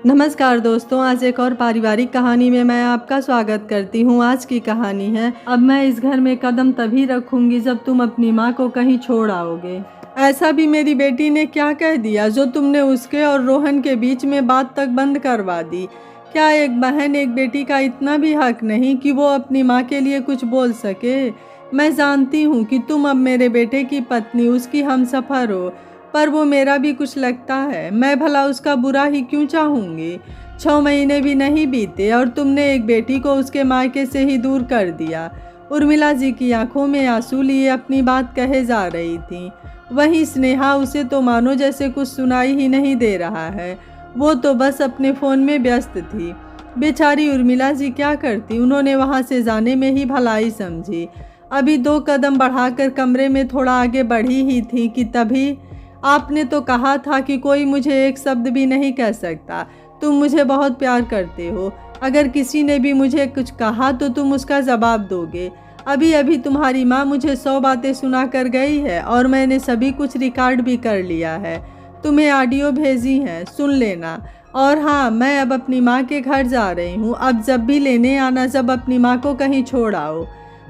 नमस्कार दोस्तों, आज एक और पारिवारिक कहानी में मैं आपका स्वागत करती हूँ। आज की कहानी है, अब मैं इस घर में कदम तभी रखूंगी जब तुम अपनी माँ को कहीं छोड़ आओगे। ऐसा भी मेरी बेटी ने क्या कह दिया जो तुमने उसके और रोहन के बीच में बात तक बंद करवा दी? क्या एक बहन एक बेटी का इतना भी हक नहीं कि वो अपनी माँ के लिए कुछ बोल सके? मैं जानती हूँ कि तुम अब मेरे बेटे की पत्नी, उसकी हमसफर हो, पर वो मेरा भी कुछ लगता है। मैं भला उसका बुरा ही क्यों चाहूँगी? 6 महीने भी नहीं बीते और तुमने एक बेटी को उसके मायके से ही दूर कर दिया। उर्मिला जी की आंखों में आंसू लिए अपनी बात कहे जा रही थी। वहीं स्नेहा, उसे तो मानो जैसे कुछ सुनाई ही नहीं दे रहा है। वो तो बस अपने फ़ोन में व्यस्त थी। बेचारी उर्मिला जी क्या करती, उन्होंने वहाँ से जाने में ही भलाई समझी। अभी 2 कदम बढ़ाकर कमरे में थोड़ा आगे बढ़ी ही थी कि तभी, आपने तो कहा था कि कोई मुझे एक शब्द भी नहीं कह सकता। तुम मुझे बहुत प्यार करते हो। अगर किसी ने भी मुझे कुछ कहा तो तुम उसका जवाब दोगे। अभी अभी तुम्हारी माँ मुझे 100 बातें सुना कर गई है और मैंने सभी कुछ रिकॉर्ड भी कर लिया है। तुम्हें ऑडियो भेजी हैं, सुन लेना। और हाँ, मैं अब अपनी माँ के घर जा रही हूँ। अब जब भी लेने आना, जब अपनी माँ को कहीं छोड़ आओ।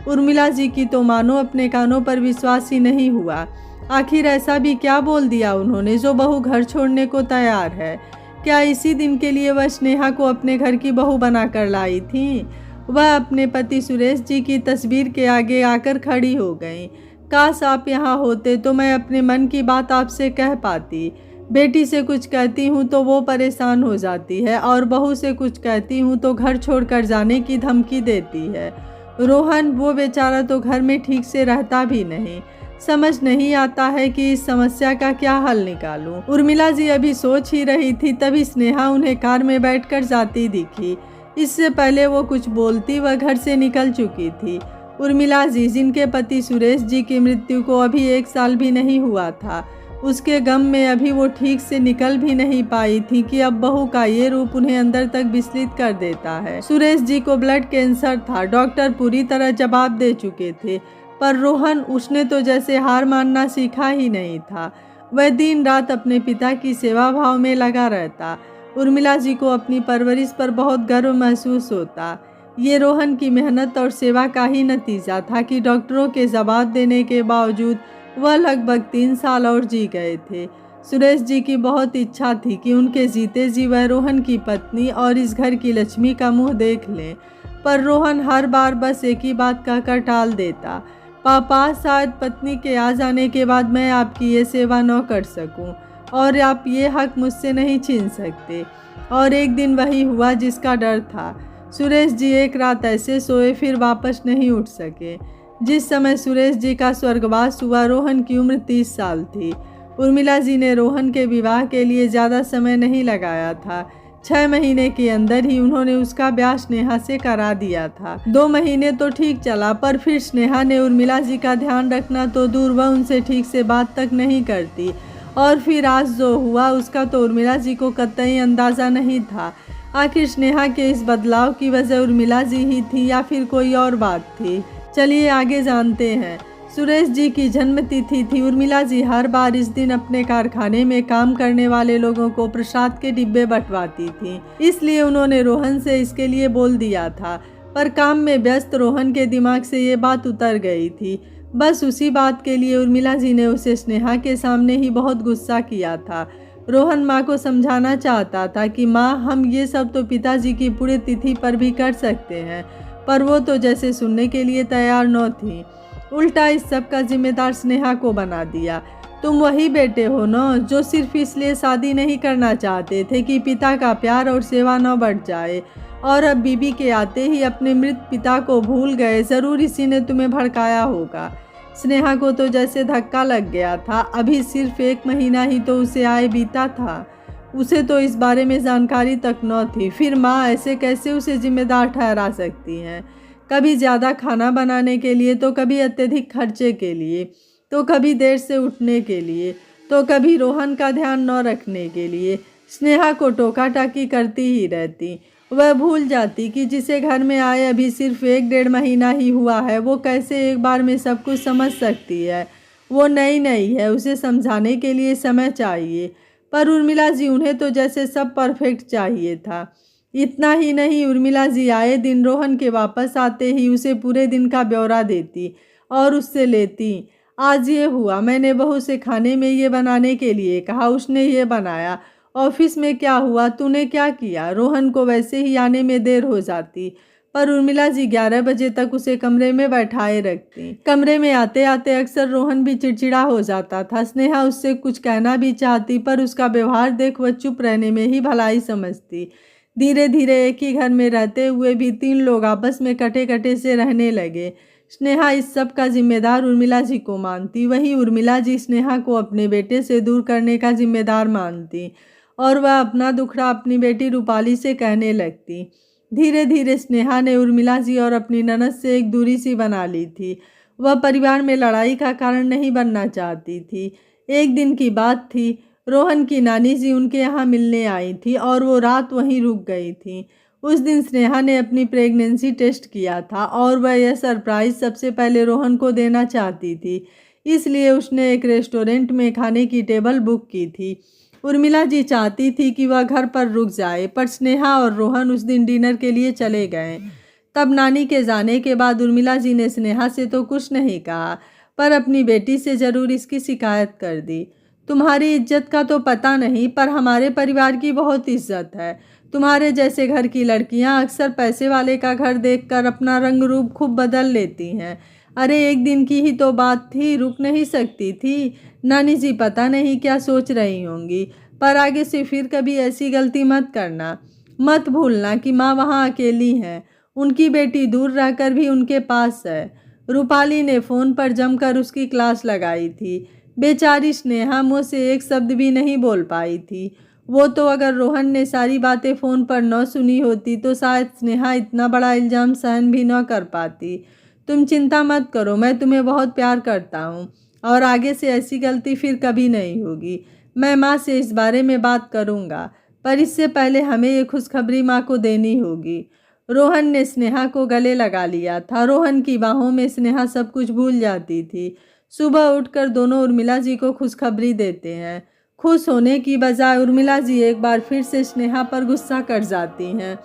उर्मिला जी की तो मानो अपने कानों पर विश्वास ही नहीं हुआ। आखिर ऐसा भी क्या बोल दिया उन्होंने जो बहू घर छोड़ने को तैयार है? क्या इसी दिन के लिए वह स्नेहा को अपने घर की बहू बनाकर लाई थी? वह अपने पति सुरेश जी की तस्वीर के आगे आकर खड़ी हो गई। काश आप यहाँ होते तो मैं अपने मन की बात आपसे कह पाती। बेटी से कुछ कहती हूँ तो वो परेशान हो जाती है और बहू से कुछ कहती हूँ तो घर छोड़कर जाने की धमकी देती है। रोहन, वो बेचारा तो घर में ठीक से रहता भी नहीं। समझ नहीं आता है कि इस समस्या का क्या हल निकालूं। उर्मिला जी अभी सोच ही रही थी, तभी स्नेहा उन्हें कार में बैठकर जाती दिखी। इससे पहले वो कुछ बोलती, वह घर से निकल चुकी थी। उर्मिला जी, जिनके पति सुरेश जी की मृत्यु को अभी 1 साल भी नहीं हुआ था, उसके गम में अभी वो ठीक से निकल भी नहीं पाई थी कि अब बहू का ये रूप उन्हें अंदर तक विचलित कर देता है। सुरेश जी को ब्लड कैंसर था, डॉक्टर पूरी तरह जवाब दे चुके थे, पर रोहन, उसने तो जैसे हार मानना सीखा ही नहीं था। वह दिन रात अपने पिता की सेवा भाव में लगा रहता। उर्मिला जी को अपनी परवरिश पर बहुत गर्व महसूस होता। ये रोहन की मेहनत और सेवा का ही नतीजा था कि डॉक्टरों के जवाब देने के बावजूद वह लगभग 3 साल और जी गए थे। सुरेश जी की बहुत इच्छा थी कि उनके जीते जी वह रोहन की पत्नी और इस घर की लक्ष्मी का मुंह देख लें, पर रोहन हर बार बस एक ही बात कहकर टाल देता, पापा, शायद पत्नी के आ जाने के बाद मैं आपकी ये सेवा न कर सकूं और आप ये हक मुझसे नहीं छीन सकते। और एक दिन वही हुआ जिसका डर था। सुरेश जी एक रात ऐसे सोए, फिर वापस नहीं उठ सके। जिस समय सुरेश जी का स्वर्गवास हुआ, रोहन की उम्र 30 साल थी। उर्मिला जी ने रोहन के विवाह के लिए ज़्यादा समय नहीं लगाया था। 6 महीने के अंदर ही उन्होंने उसका ब्याह स्नेहा से करा दिया था। 2 महीने तो ठीक चला, पर फिर स्नेहा ने उर्मिला जी का ध्यान रखना तो दूर, वह उनसे ठीक से बात तक नहीं करती। और फिर आज जो हुआ उसका तो उर्मिला जी को कतई अंदाज़ा नहीं था। आखिर स्नेहा के इस बदलाव की वजह उर्मिला जी ही थी या फिर कोई और बात थी? चलिए आगे जानते हैं। सुरेश जी की जन्म तिथि थी। उर्मिला जी हर बार इस दिन अपने कारखाने में काम करने वाले लोगों को प्रसाद के डिब्बे बंटवाती थी, इसलिए उन्होंने रोहन से इसके लिए बोल दिया था। पर काम में व्यस्त रोहन के दिमाग से ये बात उतर गई थी। बस उसी बात के लिए उर्मिला जी ने उसे स्नेहा के सामने ही बहुत गुस्सा किया था। रोहन माँ को समझाना चाहता था कि माँ, हम ये सब तो पिताजी की पुण्यतिथि पर भी कर सकते हैं, पर वो तो जैसे सुनने के लिए तैयार न थी। उल्टा इस सब का जिम्मेदार स्नेहा को बना दिया। तुम वही बेटे हो न जो सिर्फ इसलिए शादी नहीं करना चाहते थे कि पिता का प्यार और सेवा न बढ़ जाए, और अब बीबी के आते ही अपने मृत पिता को भूल गए। ज़रूर इसी ने तुम्हें भड़काया होगा। स्नेहा को तो जैसे धक्का लग गया था। अभी सिर्फ 1 महीना ही तो उसे आए बीता था। उसे तो इस बारे में जानकारी तक न थी। फिर माँ ऐसे कैसे उसे जिम्मेदार ठहरा सकती हैं? कभी ज़्यादा खाना बनाने के लिए, तो कभी अत्यधिक खर्चे के लिए, तो कभी देर से उठने के लिए, तो कभी रोहन का ध्यान न रखने के लिए। स्नेहा को टोका टाकी करती ही रहती। वह भूल जाती कि जिसे घर में आए अभी सिर्फ 1-1.5 महीना ही हुआ है, वो कैसे एक बार में सब कुछ समझ सकती है। वो नई नई है, उसे समझाने के लिए समय चाहिए। पर उर्मिला जी उन्हें तो जैसे सब परफेक्ट चाहिए था। इतना ही नहीं, उर्मिला जी आए दिन रोहन के वापस आते ही उसे पूरे दिन का ब्यौरा देती और उससे लेती। आज ये हुआ, मैंने बहू से खाने में ये बनाने के लिए कहा, उसने ये बनाया। ऑफिस में क्या हुआ, तूने क्या किया। रोहन को वैसे ही आने में देर हो जाती, पर उर्मिला जी 11 बजे तक उसे कमरे में बैठाए रखती। कमरे में आते आते अक्सर रोहन भी चिड़चिड़ा हो जाता था। स्नेहा उससे कुछ कहना भी चाहती, पर उसका व्यवहार देख वह चुप रहने में ही भलाई समझती। धीरे धीरे एक ही घर में रहते हुए भी 3 लोग आपस में कटे कटे से रहने लगे। स्नेहा इस सब का जिम्मेदार उर्मिला जी को मानती, वहीं उर्मिला जी स्नेहा को अपने बेटे से दूर करने का जिम्मेदार मानती और वह अपना दुखड़ा अपनी बेटी रूपाली से कहने लगती। धीरे धीरे स्नेहा ने उर्मिला जी और अपनी ननद से एक दूरी सी बना ली थी। वह परिवार में लड़ाई का कारण नहीं बनना चाहती थी। एक दिन की बात थी, रोहन की नानी जी उनके यहाँ मिलने आई थी और वो रात वहीं रुक गई थी। उस दिन स्नेहा ने अपनी प्रेगनेंसी टेस्ट किया था और वह यह सरप्राइज़ सबसे पहले रोहन को देना चाहती थी, इसलिए उसने एक रेस्टोरेंट में खाने की टेबल बुक की थी। उर्मिला जी चाहती थी कि वह घर पर रुक जाए, पर स्नेहा और रोहन उस दिन डिनर के लिए चले गए। तब नानी के जाने के बाद उर्मिला जी ने स्नेहा से तो कुछ नहीं कहा, पर अपनी बेटी से ज़रूर इसकी शिकायत कर दी। तुम्हारी इज्जत का तो पता नहीं, पर हमारे परिवार की बहुत इज्जत है। तुम्हारे जैसे घर की लड़कियां अक्सर पैसे वाले का घर देखकर अपना रंग रूप खूब बदल लेती हैं। अरे एक दिन की ही तो बात थी, रुक नहीं सकती थी। नानी जी पता नहीं क्या सोच रही होंगी, पर आगे से फिर कभी ऐसी गलती मत करना। मत भूलना कि माँ वहाँ अकेली हैं, उनकी बेटी दूर रहकर भी उनके पास है। रूपाली ने फ़ोन पर जमकर उसकी क्लास लगाई थी। बेचारी स्नेहा मुँह से एक शब्द भी नहीं बोल पाई थी। वो तो अगर रोहन ने सारी बातें फ़ोन पर न सुनी होती तो शायद स्नेहा इतना बड़ा इल्ज़ाम सहन भी न कर पाती। तुम चिंता मत करो, मैं तुम्हें बहुत प्यार करता हूँ और आगे से ऐसी गलती फिर कभी नहीं होगी। मैं माँ से इस बारे में बात करूँगा, पर इससे पहले हमें ये खुशखबरी माँ को देनी होगी। रोहन ने स्नेहा को गले लगा लिया था। रोहन की बाहों में स्नेहा सब कुछ भूल जाती थी। सुबह उठकर दोनों उर्मिला जी को खुशखबरी देते हैं। खुश होने की बजाय उर्मिला जी एक बार फिर से स्नेहा पर गुस्सा कर जाती हैं।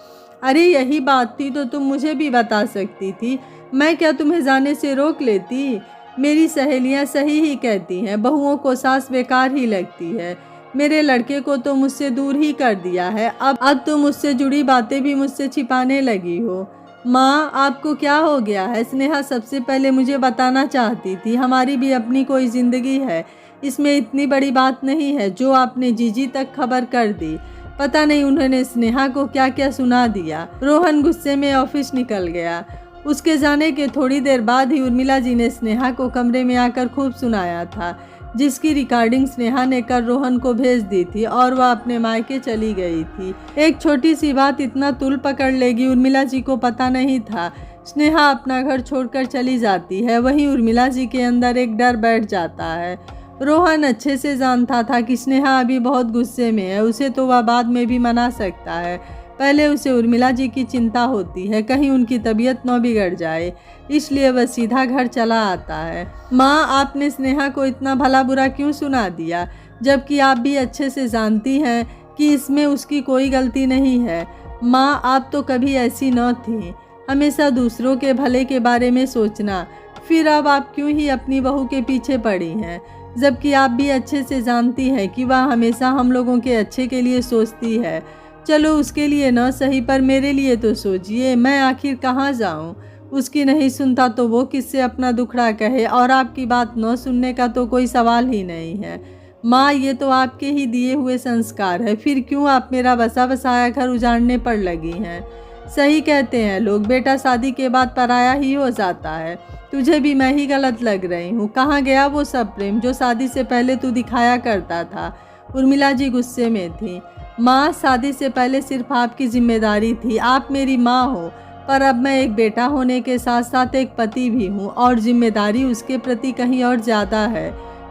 अरे यही बात थी तो तुम मुझे भी बता सकती थी, मैं क्या तुम्हें जाने से रोक लेती। मेरी सहेलियां सही ही कहती हैं, बहुओं को सास बेकार ही लगती है। मेरे लड़के को तो मुझसे दूर ही कर दिया है, अब तुम मुझसे जुड़ी बातें भी मुझसे छिपाने लगी हो। माँ आपको क्या हो गया है। स्नेहा सबसे पहले मुझे बताना चाहती थी, हमारी भी अपनी कोई ज़िंदगी है, इसमें इतनी बड़ी बात नहीं है जो आपने जीजी तक खबर कर दी। पता नहीं उन्होंने स्नेहा को क्या क्या सुना दिया। रोहन गुस्से में ऑफिस निकल गया। उसके जाने के थोड़ी देर बाद ही उर्मिला जी ने स्नेहा को कमरे में आकर खूब सुनाया था, जिसकी रिकॉर्डिंग स्नेहा ने कर रोहन को भेज दी थी और वह अपने मायके चली गई थी। एक छोटी सी बात इतना तूल पकड़ लेगी उर्मिला जी को पता नहीं था। स्नेहा अपना घर छोड़कर चली जाती है, वहीं उर्मिला जी के अंदर एक डर बैठ जाता है। रोहन अच्छे से जानता था कि स्नेहा अभी बहुत गुस्से में है, उसे तो वह बाद में भी मना सकता है। पहले उसे उर्मिला जी की चिंता होती है, कहीं उनकी तबीयत न बिगड़ जाए, इसलिए वह सीधा घर चला आता है। माँ आपने स्नेहा को इतना भला बुरा क्यों सुना दिया, जबकि आप भी अच्छे से जानती हैं कि इसमें उसकी कोई गलती नहीं है। माँ आप तो कभी ऐसी न थी, हमेशा दूसरों के भले के बारे में सोचना, फिर अब आप क्यों ही अपनी बहू के पीछे पड़ी हैं, जबकि आप भी अच्छे से जानती हैं कि वह हमेशा हम लोगों के अच्छे के लिए सोचती है। चलो उसके लिए न सही पर मेरे लिए तो सोचिए, मैं आखिर कहाँ जाऊँ। उसकी नहीं सुनता तो वो किससे अपना दुखड़ा कहे, और आपकी बात न सुनने का तो कोई सवाल ही नहीं है। माँ ये तो आपके ही दिए हुए संस्कार है, फिर क्यों आप मेरा बसा बसाया घर उजाड़ने पर लगी हैं। सही कहते हैं लोग, बेटा शादी के बाद पराया ही हो जाता है। तुझे भी मैं ही गलत लग रही हूँ। कहाँ गया वो सब प्रेम जो शादी से पहले तू दिखाया करता था। उर्मिला जी गुस्से में थी। माँ शादी से पहले सिर्फ आपकी जिम्मेदारी थी, आप मेरी माँ हो, पर अब मैं एक बेटा होने के साथ साथ एक पति भी हूँ और जिम्मेदारी उसके प्रति कहीं और ज़्यादा है।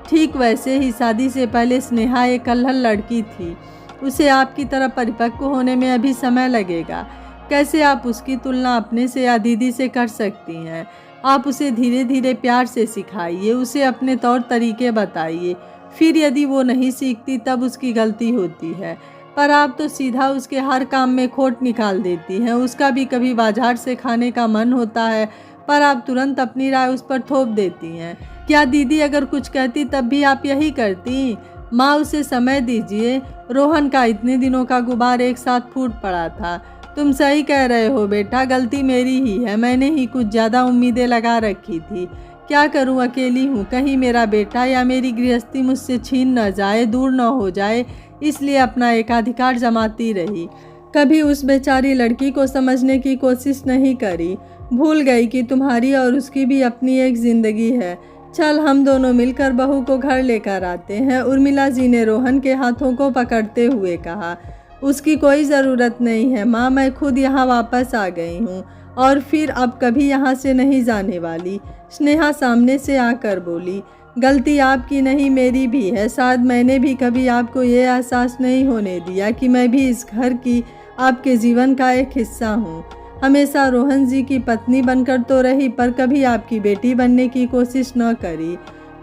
ठीक वैसे ही शादी से पहले स्नेहा एक अल्हड़ लड़की थी, उसे आपकी तरह परिपक्व होने में अभी समय लगेगा। कैसे आप उसकी तुलना अपने से या दीदी से कर सकती हैं। आप उसे धीरे धीरे प्यार से सिखाइए, उसे अपने तौर तरीके बताइए, फिर यदि वो नहीं सीखती तब उसकी गलती होती है। पर आप तो सीधा उसके हर काम में खोट निकाल देती हैं। उसका भी कभी बाजार से खाने का मन होता है पर आप तुरंत अपनी राय उस पर थोप देती हैं। क्या दीदी अगर कुछ कहती तब भी आप यही करती? माँ, उसे समय दीजिए। रोहन का इतने दिनों का गुबार एक साथ फूट पड़ा था। तुम सही कह रहे हो बेटा, गलती मेरी ही है। मैंने ही कुछ ज़्यादा उम्मीदें लगा रखी थी। क्या करूं, अकेली हूं। कहीं मेरा बेटा या मेरी गृहस्थी मुझसे छीन न जाए, दूर न हो जाए, इसलिए अपना एकाधिकार जमाती रही। कभी उस बेचारी लड़की को समझने की कोशिश नहीं करी। भूल गई कि तुम्हारी और उसकी भी अपनी एक जिंदगी है। चल, हम दोनों मिलकर बहू को घर लेकर आते हैं। उर्मिला जी ने रोहन के हाथों को पकड़ते हुए कहा। उसकी कोई ज़रूरत नहीं है माँ, मैं खुद यहाँ वापस आ गई हूँ और फिर अब कभी यहाँ से नहीं जाने वाली। स्नेहा सामने से आकर बोली। गलती आपकी नहीं, मेरी भी है। शायद मैंने भी कभी आपको ये एहसास नहीं होने दिया कि मैं भी इस घर की, आपके जीवन का एक हिस्सा हूँ। हमेशा रोहन जी की पत्नी बनकर तो रही पर कभी आपकी बेटी बनने की कोशिश न करी।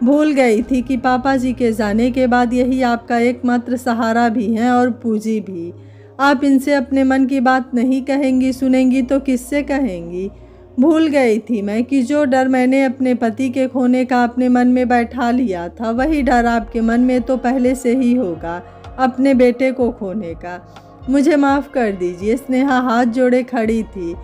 भूल गई थी कि पापा जी के जाने के बाद यही आपका एकमात्र सहारा भी है और पूंजी भी। आप इनसे अपने मन की बात नहीं कहेंगी, सुनेंगी तो किससे कहेंगी? भूल गई थी मैं कि जो डर मैंने अपने पति के खोने का अपने मन में बैठा लिया था, वही डर आपके मन में तो पहले से ही होगा, अपने बेटे को खोने का। मुझे माफ़ कर दीजिए। स्नेहा हाथ जोड़े खड़ी थी।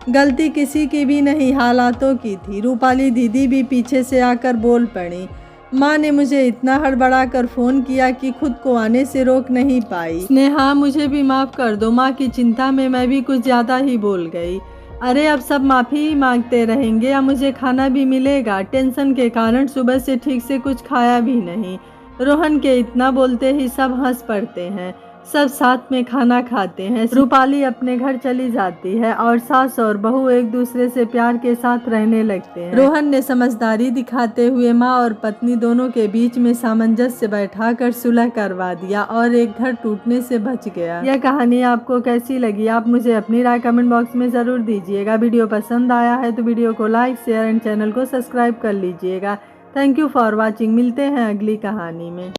गलती किसी की भी नहीं, हालातों की थी। रूपाली दीदी भी पीछे से आकर बोल पड़ी। माँ ने मुझे इतना हड़बड़ा कर फ़ोन किया कि खुद को आने से रोक नहीं पाई। स्नेहा, मुझे भी माफ़ कर दो। माँ की चिंता में मैं भी कुछ ज़्यादा ही बोल गई। अरे, अब सब माफ़ी ही मांगते रहेंगे या मुझे खाना भी मिलेगा? टेंशन के कारण सुबह से ठीक से कुछ खाया भी नहीं। रोहन के इतना बोलते ही सब हंस पड़ते हैं। सब साथ में खाना खाते हैं। रूपाली अपने घर चली जाती है और सास और बहू एक दूसरे से प्यार के साथ रहने लगते हैं। रोहन ने समझदारी दिखाते हुए माँ और पत्नी दोनों के बीच में सामंजस्य बैठाकर सुलह करवा दिया और एक घर टूटने से बच गया। यह कहानी आपको कैसी लगी? आप मुझे अपनी राय कमेंट बॉक्स में ज़रूर दीजिएगा। वीडियो पसंद आया है तो वीडियो को लाइक, शेयर एंड चैनल को सब्सक्राइब कर लीजिएगा। Thank you for watching. मिलते हैं अगली कहानी में।